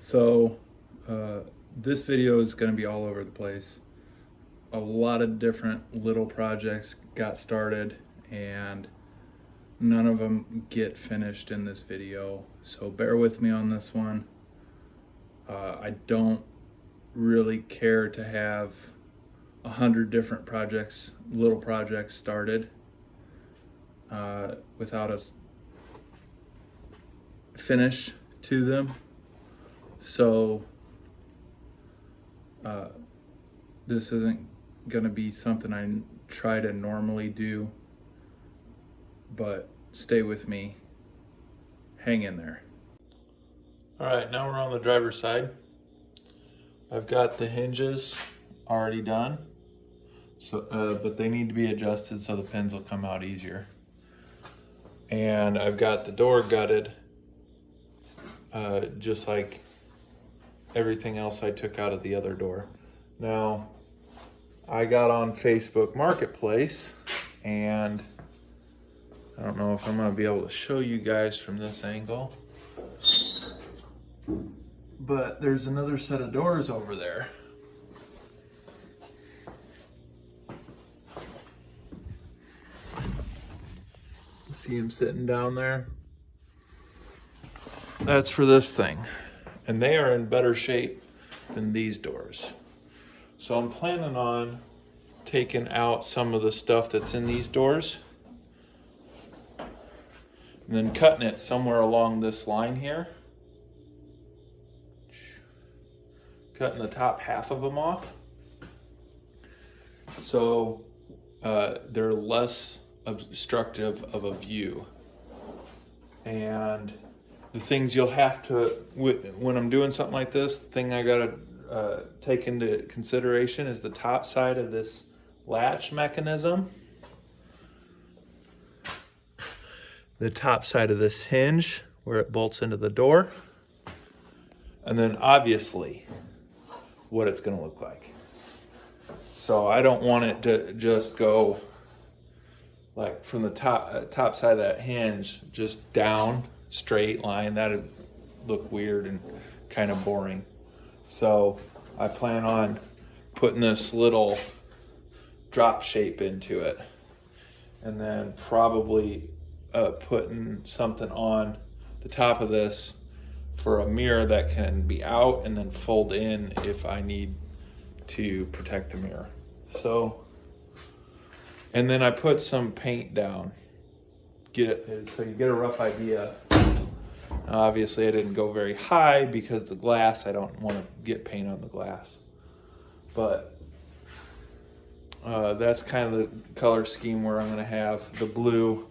So this video is going to be all over the place. A lot of different little projects got started and none of them get finished in this video. So bear with me on this one. I don't really care to have 100 different projects, little projects started without a finish to them. So this isn't going to be something I try to normally do, but stay with me. Hang in there. All right, now we're on the driver's side. I've got the hinges already done, so but they need to be adjusted so the pins will come out easier. And I've got the door gutted, just like everything else I took out of the other door. Now, I got on Facebook Marketplace, and I don't know if I'm going to be able to show you guys from this angle, but there's another set of doors over there. See him sitting down there? That's for this thing. And they are in better shape than these doors. So I'm planning on taking out some of the stuff that's in these doors and then cutting it somewhere along this line here. Cutting the top half of them off. So they're less obstructive of a view. And the things you'll have to, when I'm doing something like this, the thing I gotta take into consideration is the top side of this latch mechanism, the top side of this hinge where it bolts into the door, and then obviously what it's gonna look like. So I don't want it to just go like from the top side of that hinge just down straight line. That'd look weird and kind of boring. So I plan on putting this little drop shape into it, and then probably putting something on the top of this for a mirror that can be out and then fold in if I need to protect the mirror. So, and then I put some paint down, so you get a rough idea. Obviously I didn't go very high because the glass, I don't want to get paint on the glass. But that's kind of the color scheme where I'm going to have the blue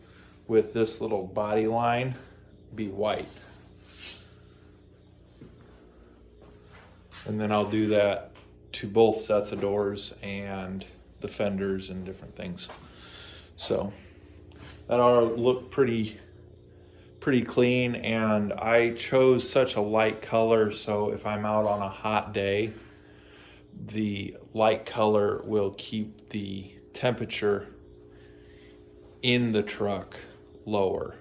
with this little body line be white. And then I'll do that to both sets of doors and the fenders and different things. So that ought to look pretty clean, and I chose such a light color, so if I'm out on a hot day, the light color will keep the temperature in the truck lower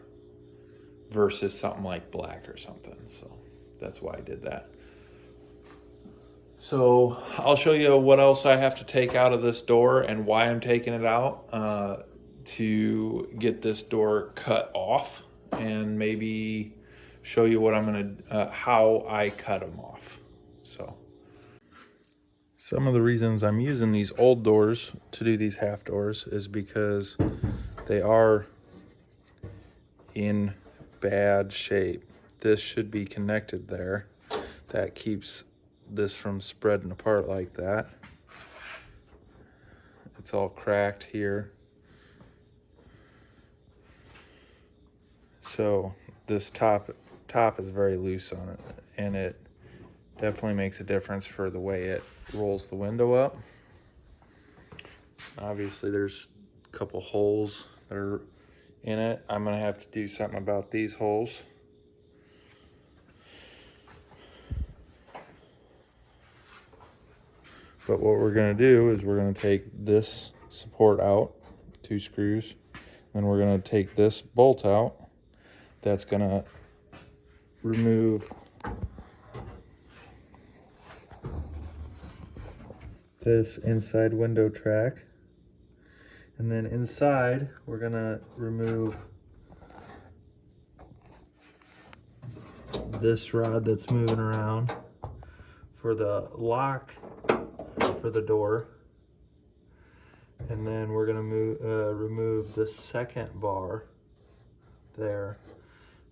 versus something like black or something. So that's why I did that. So I'll show you what else I have to take out of this door and why I'm taking it out to get this door cut off, and maybe show you what I'm gonna, how I cut them off. So some of the reasons I'm using these old doors to do these half doors is because they are in bad shape. This should be connected there. That keeps this from spreading apart like that. It's all cracked here. So this top is very loose on it, and it definitely makes a difference for the way it rolls the window up. Obviously there's a couple holes that are in it. I'm gonna have to do something about these holes. But what we're gonna do is we're gonna take this support out, 2 screws, then we're gonna take this bolt out. That's gonna remove this inside window track. And then inside, we're gonna remove this rod that's moving around for the lock for the door. And then we're gonna remove the second bar there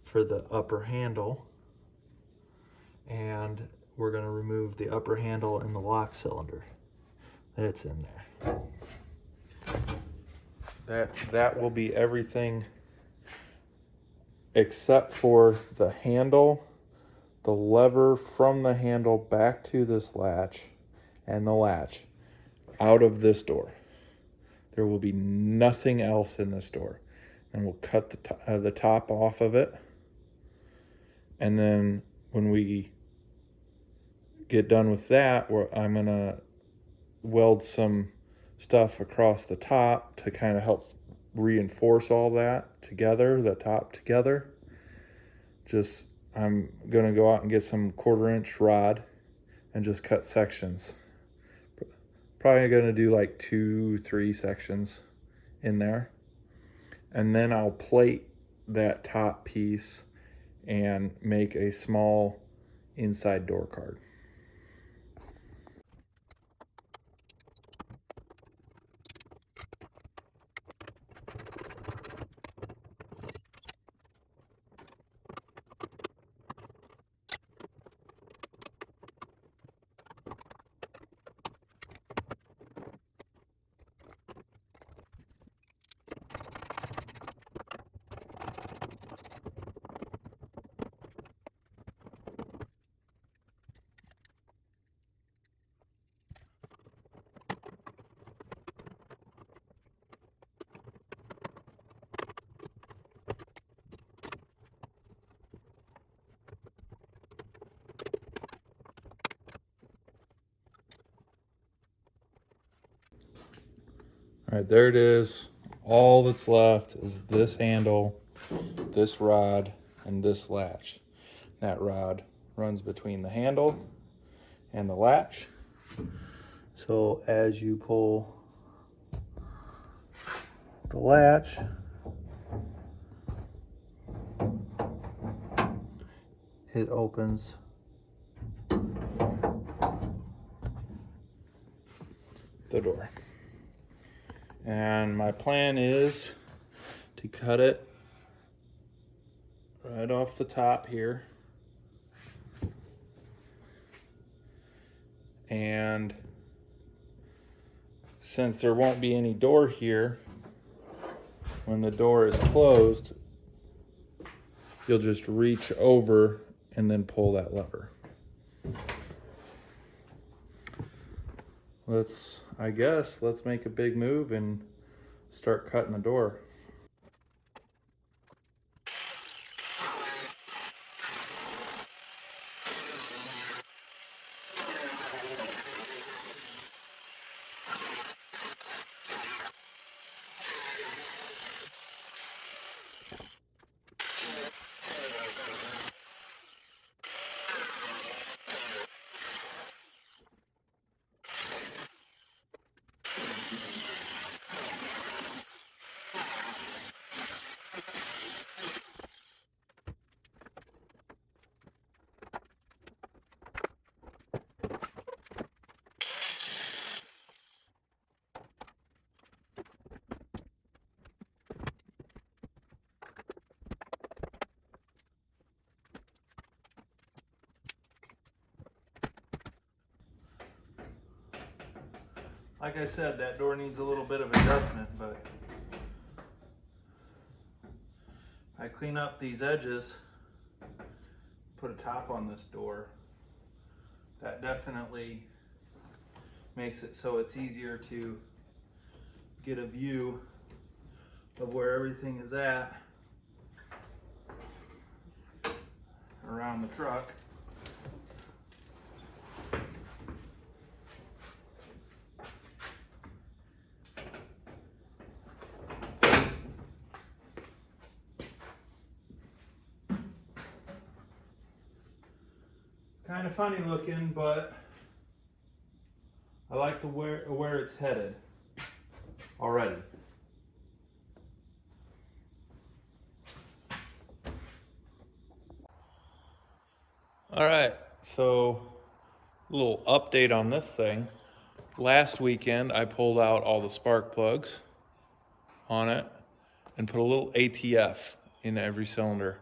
for the upper handle. And we're gonna remove the upper handle and the lock cylinder that's in there. That will be everything except for the handle, the lever from the handle back to this latch, and the latch out of this door. There will be nothing else in this door. And we'll cut the top off of it. And then when we get done with that, I'm gonna weld some stuff across the top to kind of help reinforce all that together, the top together. I'm gonna go out and get some 1/4-inch rod and just cut sections. Probably gonna do like 2-3 sections in there. And then I'll plate that top piece and make a small inside door card. All right, there it is. All that's left is this handle, this rod, and this latch. That rod runs between the handle and the latch. So as you pull the latch, it opens the door. And my plan is to cut it right off the top here. And since there won't be any door here, when the door is closed, you'll just reach over and then pull that lever. Let's make a big move and start cutting the door. Like I said, that door needs a little bit of adjustment, but I clean up these edges, put a top on this door. That definitely makes it so it's easier to get a view of where everything is at around the truck. Kind of funny looking, but I like the where it's headed already. All right, so a little update on this thing. Last weekend, I pulled out all the spark plugs on it and put a little ATF in every cylinder,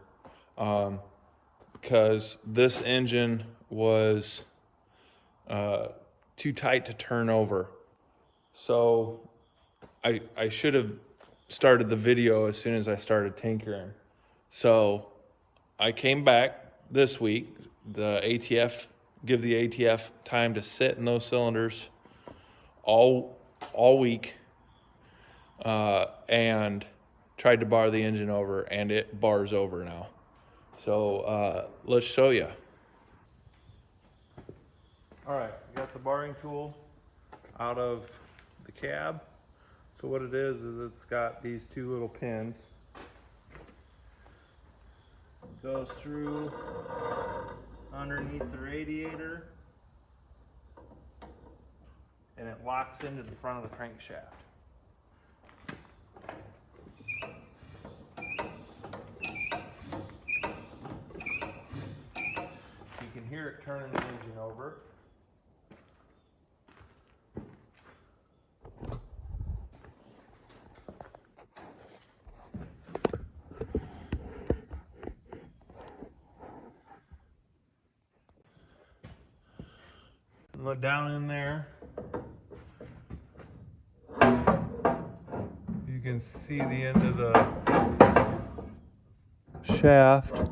because this engine was too tight to turn over. So I should have started the video as soon as I started tinkering. So I came back this week, give the ATF time to sit in those cylinders all week, and tried to bar the engine over, and it bars over now. So let's show you. All right, I got the barring tool out of the cab. So what it is it's got these two little pins. It goes through underneath the radiator, and it locks into the front of the crankshaft. You can hear it turning the engine over. Look down in there. You can see the end of the shaft.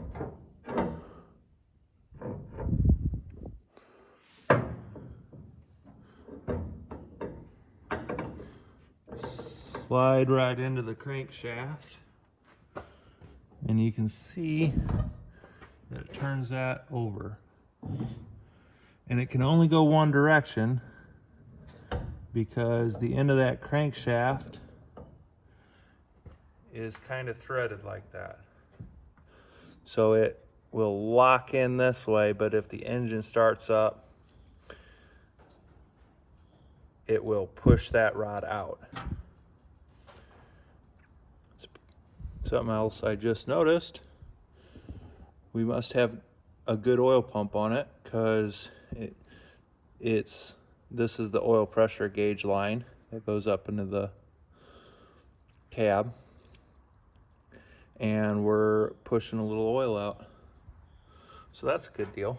Slide right into the crankshaft, and you can see that it turns that over. And it can only go one direction because the end of that crankshaft is kind of threaded like that. So it will lock in this way, but if the engine starts up, it will push that rod out. Something else I just noticed, we must have a good oil pump on it, because this is the oil pressure gauge line that goes up into the cab, and we're pushing a little oil out. So that's a good deal.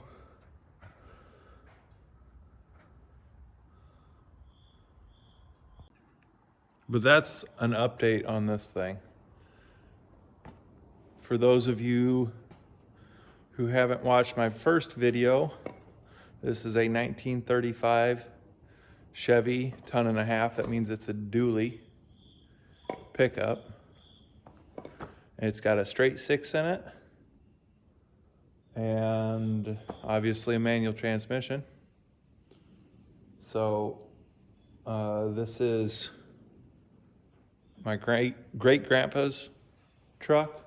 But that's an update on this thing. For those of you who haven't watched my first video, this is a 1935 Chevy 1.5 tons. That means it's a dually pickup. And it's got a straight six in it, and obviously a manual transmission. So this is my great grandpa's truck.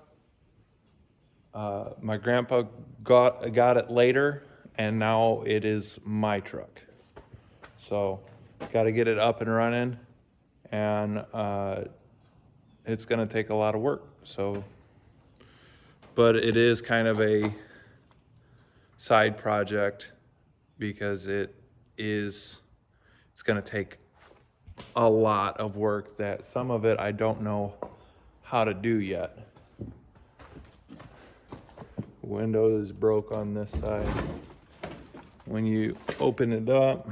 My grandpa got it later, and now it is my truck. So got to get it up and running, and it's going to take a lot of work. So, but it is kind of a side project, because it's going to take a lot of work that some of it I don't know how to do yet. Window is broke on this side. When you open it up,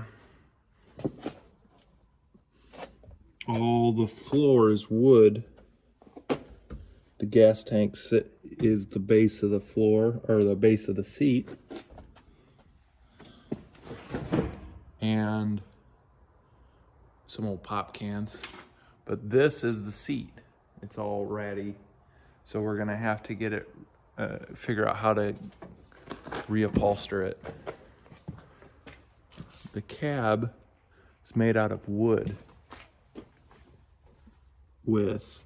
all the floor is wood. The gas tank is the base of the floor, or the base of the seat. And some old pop cans. But this is the seat. It's all ratty. So we're gonna have to get it, figure out how to reupholster it. The cab is made out of wood with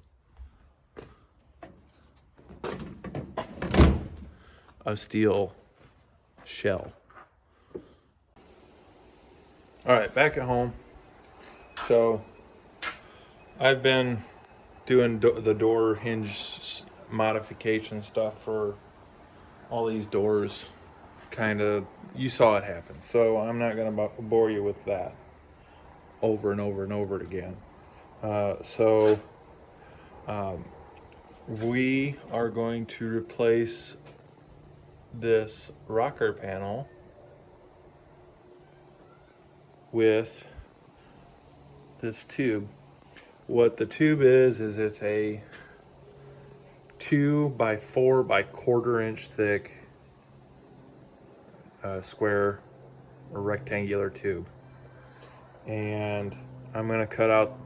a steel shell. All right, back at home. So I've been doing the door hinge modification stuff for all these doors. Kind of, you saw it happen. So I'm not going to bore you with that over and over and over again. We are going to replace this rocker panel with this tube. What the tube is it's a 2 by 4 by 1/4 inch thick square or rectangular tube. And I'm going to cut out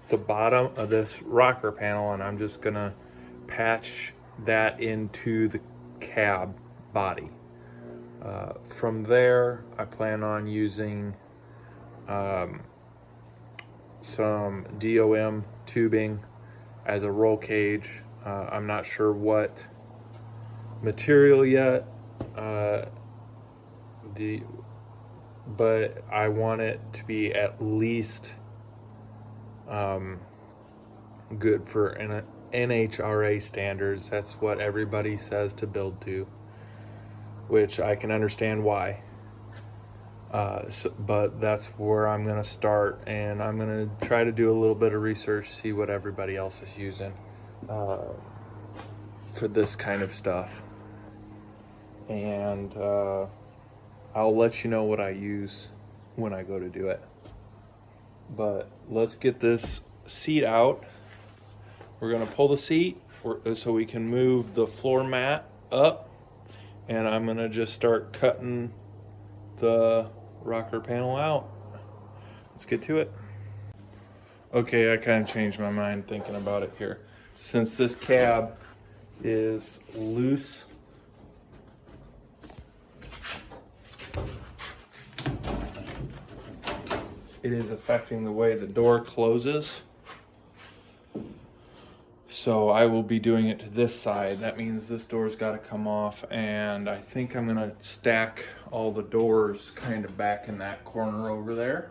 the bottom of this rocker panel, and I'm just going to patch that into the cab body. From there, I plan on using some DOM tubing as a roll cage. I'm not sure what material yet, but I want it to be at least good for NHRA standards. That's what everybody says to build to, which I can understand why. But that's where I'm going to start, and I'm going to try to do a little bit of research, see what everybody else is using for this kind of stuff. And I'll let you know what I use when I go to do it. But let's get this seat out. We're going to pull the seat so we can move the floor mat up, and I'm going to just start cutting the rocker panel out. Let's get to it. Okay, I kind of changed my mind thinking about it here. Since this cab is loose, it is affecting the way the door closes. So I will be doing it to this side. That means this door's got to come off, and I think I'm going to stack all the doors kind of back in that corner over there.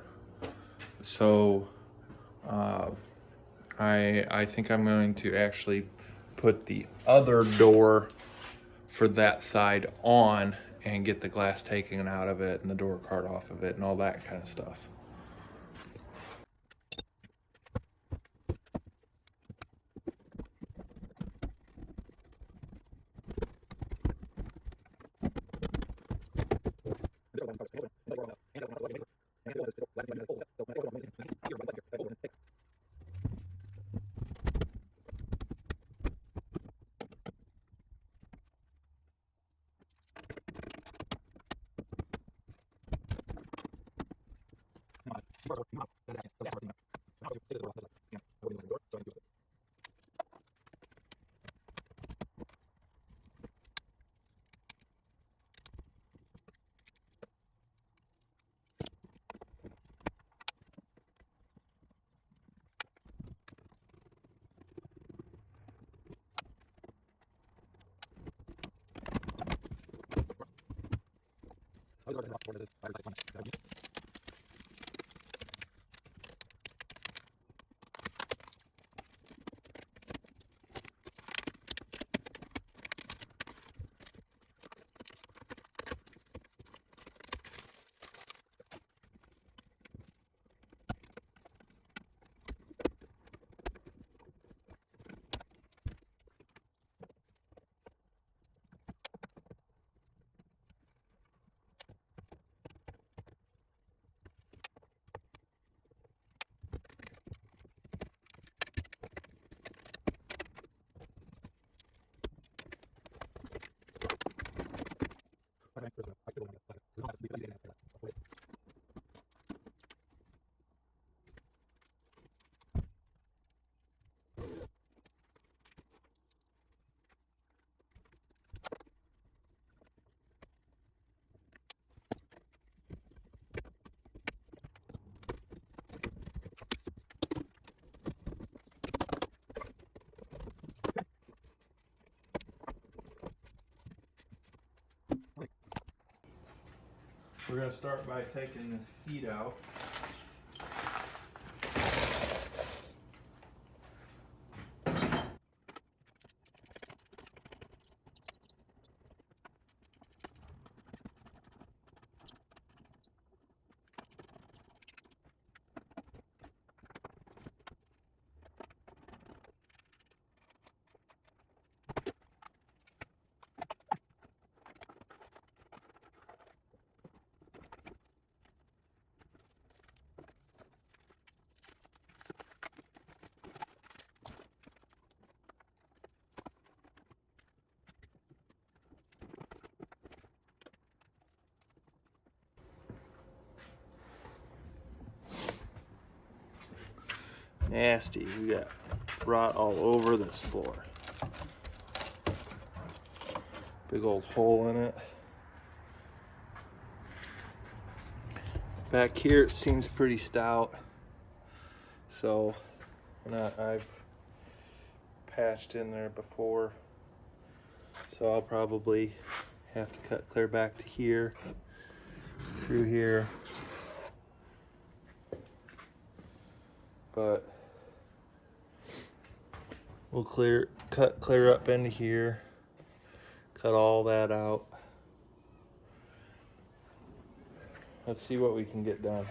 So I think I'm going to actually put the other door for that side on and get the glass taken out of it and the door card off of it and all that kind of stuff. We're going to start by taking the seat out. nasty. We got rot all over this floor. Big old hole in it. Back here it seems pretty stout. So, I've patched in there before. So I'll probably have to cut clear back to here, through here. But we'll cut clear up into here, cut all that out. Let's see what we can get done.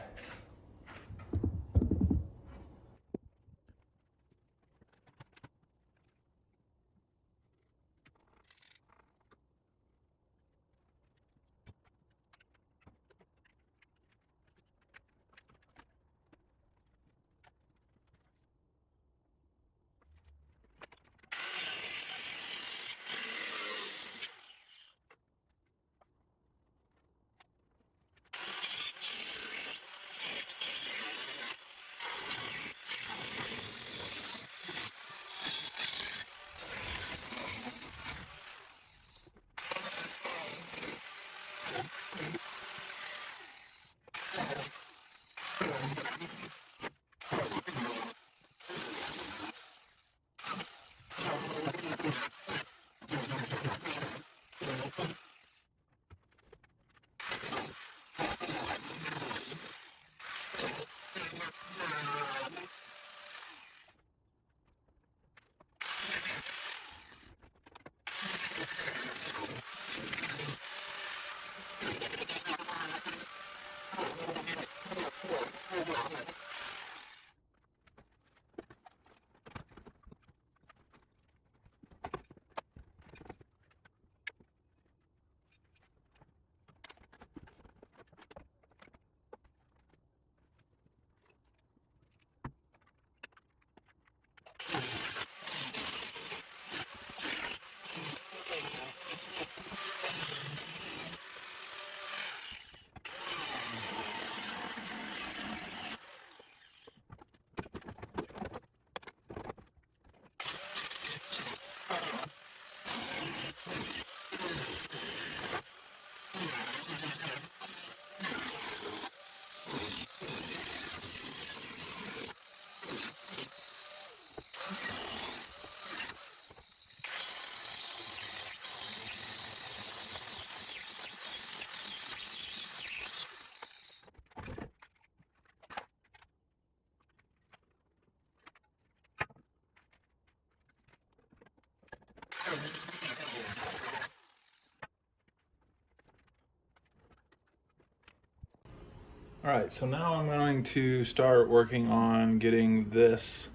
All right, so now I'm going to start working on getting this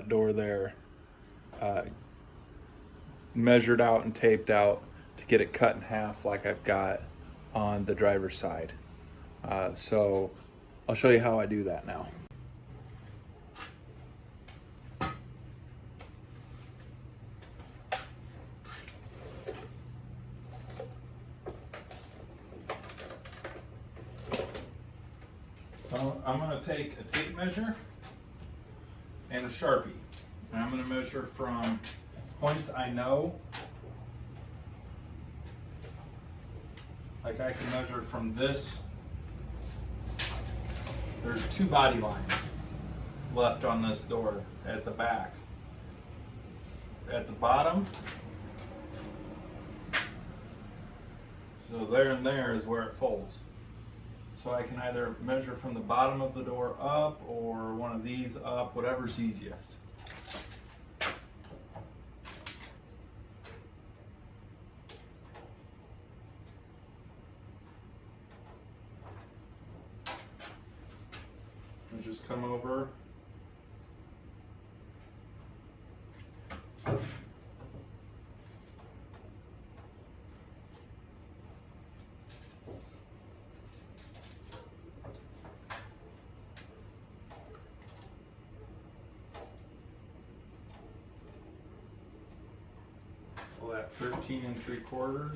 door there measured out and taped out to get it cut in half like I've got on the driver's side. So I'll show you how I do that now. I'm going to take a tape measure and a Sharpie. And I'm going to measure from points I know. Like I can measure from this. There's 2 body lines left on this door at the back. At the bottom, so there and there is where it folds. So I can either measure from the bottom of the door up or one of these up, whatever's easiest. And just come over. At 13 3/4.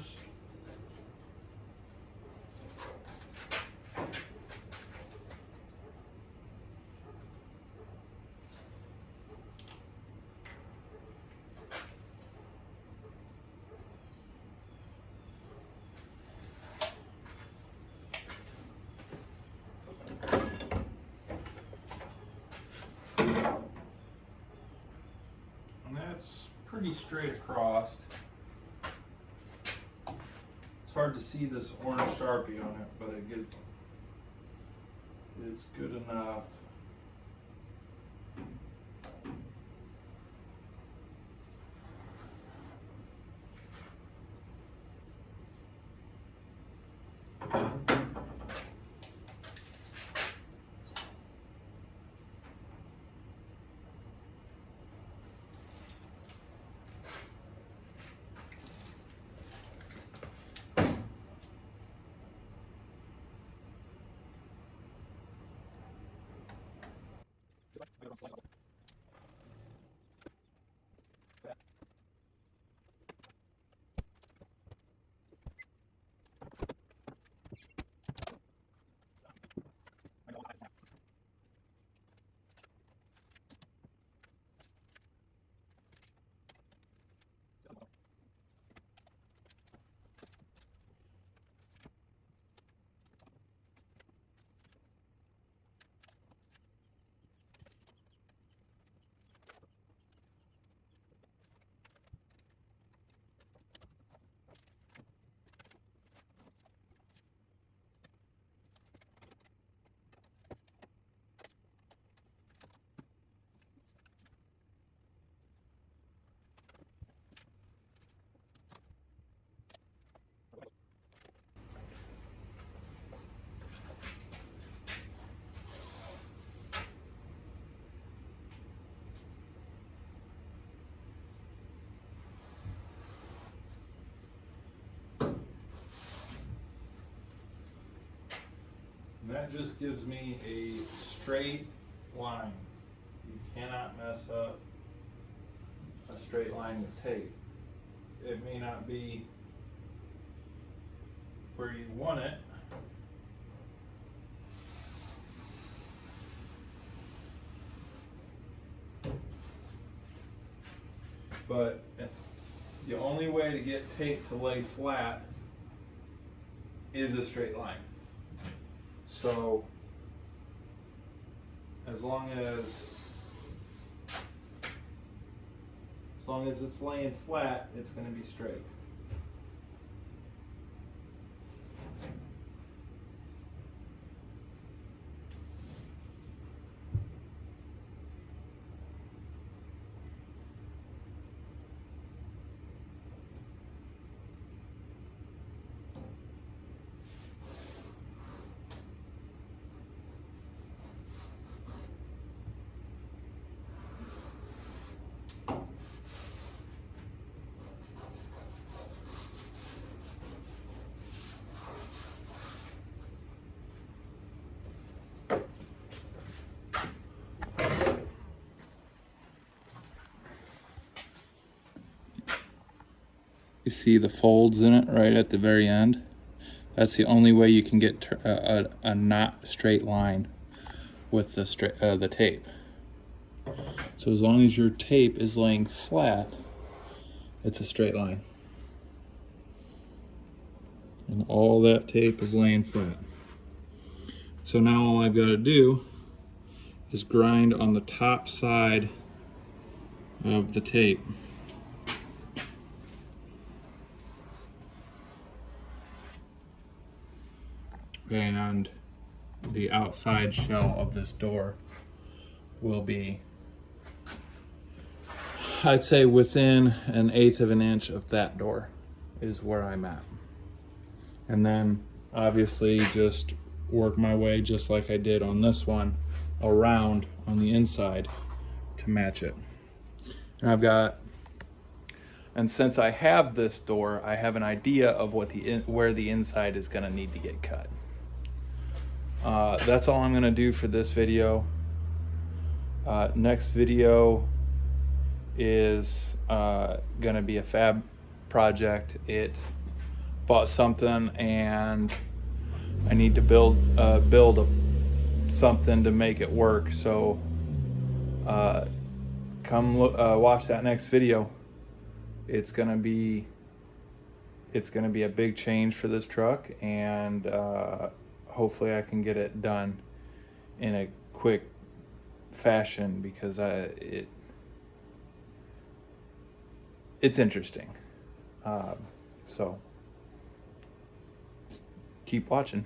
pretty straight across. It's hard to see this orange Sharpie on it, but it's good enough. And that just gives me a straight line. You cannot mess up a straight line with tape. It may not be where you want it, but the only way to get tape to lay flat is a straight line. So as long as it's laying flat, it's going to be straight. You see the folds in it right at the very end? That's the only way you can get a not straight line with the tape. So as long as your tape is laying flat, it's a straight line. And all that tape is laying flat. So now all I've got to do is grind on the top side of the tape. And the outside shell of this door will be, I'd say, within 1/8 of an inch of that door is where I'm at. And then obviously just work my way, just like I did on this one, around on the inside to match it. And since I have this door, I have an idea of what where the inside is going to need to get cut. That's all I'm going to do for this video. Next video is going to be a fab project. It bought something and I need to build something to make it work. So come watch that next video. It's going to be a big change for this truck, and hopefully I can get it done in a quick fashion, because it's interesting. So keep watching.